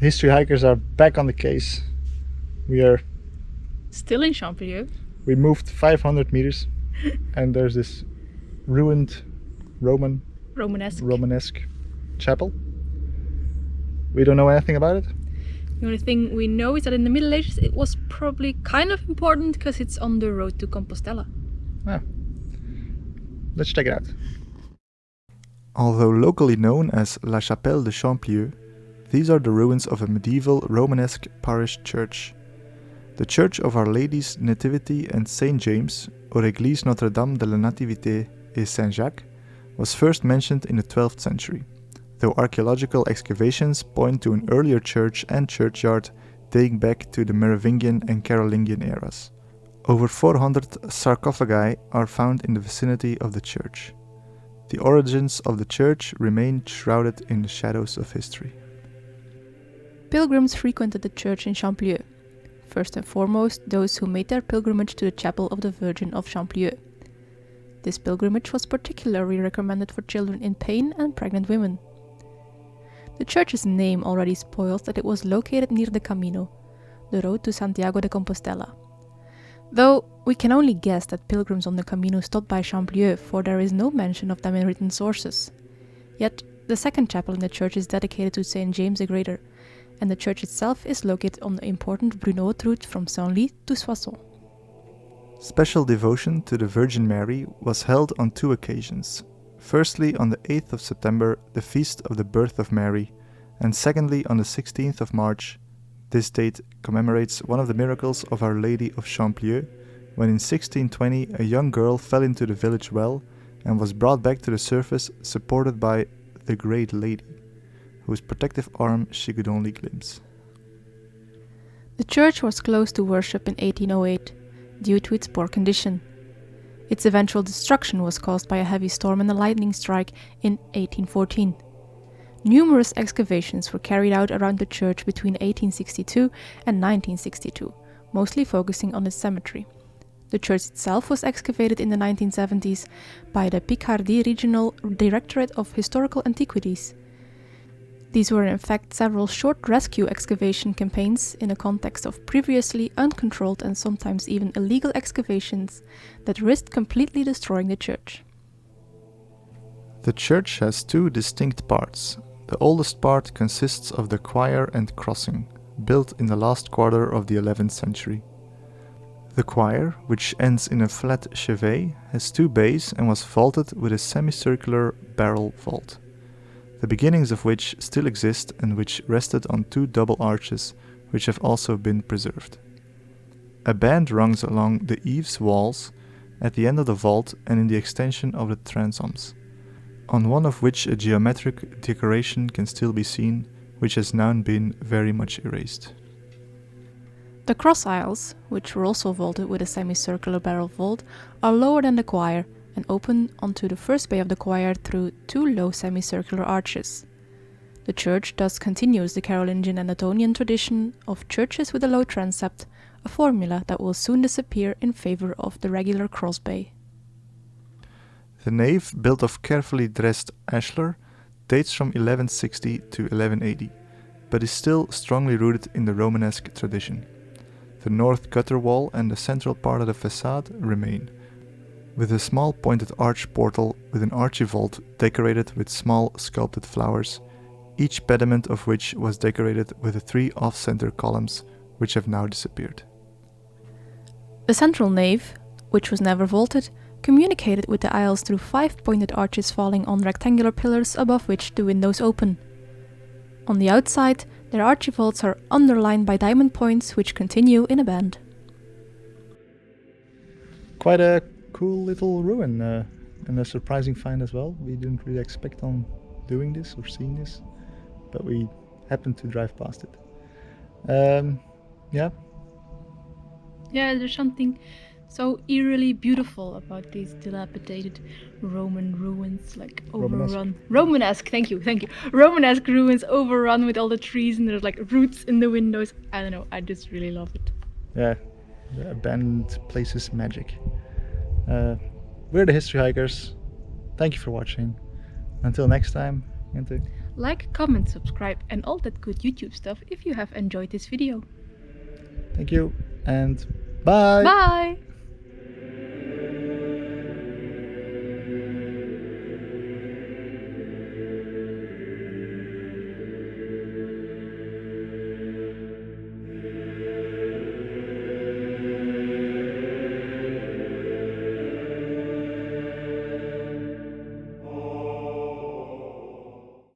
History hikers are back on the case. We are Still in Champlieu. we moved 500 meters and there's this ruined Romanesque chapel. We don't know anything about it. The only thing we know is that in the Middle Ages it was probably kind of important because it's on the road to Compostela. Let's check it out. Although locally known as La Chapelle de Champlieu, these are the ruins of a medieval Romanesque parish church. The Church of Our Lady's Nativity and Saint James, or Église Notre-Dame de la Nativité et Saint-Jacques, was first mentioned in the 12th century, though archaeological excavations point to an earlier church and churchyard dating back to the Merovingian and Carolingian eras. Over 400 sarcophagi are found in the vicinity of the church. The origins of the church remain shrouded in the shadows of history. Pilgrims frequented the church in Champlieu. First and foremost, those who made their pilgrimage to the Chapel of the Virgin of Champlieu. This pilgrimage was particularly recommended for children in pain and pregnant women. The church's name already spoils that it was located near the Camino, the road to Santiago de Compostela. Though we can only guess that pilgrims on the Camino stopped by Champlieu, for there is no mention of them in written sources. Yet, the second chapel in the church is dedicated to Saint James the Greater, and the church itself is located on the important Brunehaut route from Senlis to Soissons. Special devotion to the Virgin Mary was held on two occasions. Firstly, on the 8th of September, the feast of the birth of Mary, and secondly, on the 16th of March. This date commemorates one of the miracles of Our Lady of Champlieu, when in 1620 a young girl fell into the village well and was brought back to the surface supported by the Great Lady, whose protective arm she could only glimpse. The church was closed to worship in 1808 due to its poor condition. Its eventual destruction was caused by a heavy storm and a lightning strike in 1814. Numerous excavations were carried out around the church between 1862 and 1962, mostly focusing on its cemetery. The church itself was excavated in the 1970s by the Picardy Regional Directorate of Historical Antiquities. These were in fact several short rescue excavation campaigns in the context of previously uncontrolled and sometimes even illegal excavations that risked completely destroying the church. The church has two distinct parts. The oldest part consists of the choir and crossing, built in the last quarter of the 11th century. The choir, which ends in a flat chevet, has two bays and was vaulted with a semicircular barrel vault, the beginnings of which still exist and which rested on two double arches, which have also been preserved. A band runs along the eaves walls, at the end of the vault and in the extension of the transoms, on one of which a geometric decoration can still be seen, which has now been very much erased. The cross aisles, which were also vaulted with a semicircular barrel vault, are lower than the choir and open onto the first bay of the choir through two low semicircular arches. The church thus continues the Carolingian and Antonian tradition of churches with a low transept, a formula that will soon disappear in favor of the regular cross bay. The nave, built of carefully dressed ashlar, dates from 1160 to 1180, but is still strongly rooted in the Romanesque tradition. The north gutter wall and the central part of the facade remain, with a small pointed arch portal with an archivolt decorated with small sculpted flowers, each pediment of which was decorated with the three off-center columns, which have now disappeared. The central nave, which was never vaulted, communicated with the aisles through five pointed arches falling on rectangular pillars above which the windows open. On the outside, their archivolts are underlined by diamond points which continue in a band. Quite a cool little ruin and a surprising find as well. We didn't really expect on doing this or seeing this, but we happened to drive past it. Yeah, there's something so eerily beautiful about these dilapidated Roman ruins, like overrun. Romanesque, thank you. Romanesque ruins overrun with all the trees and there's like roots in the windows. I don't know, I just really love it. Yeah, the abandoned places magic. We're the History Hikers. Thank you for watching. Until next time, Like, comment, subscribe, and all that good YouTube stuff if you have enjoyed this video. Thank you, and bye! Bye!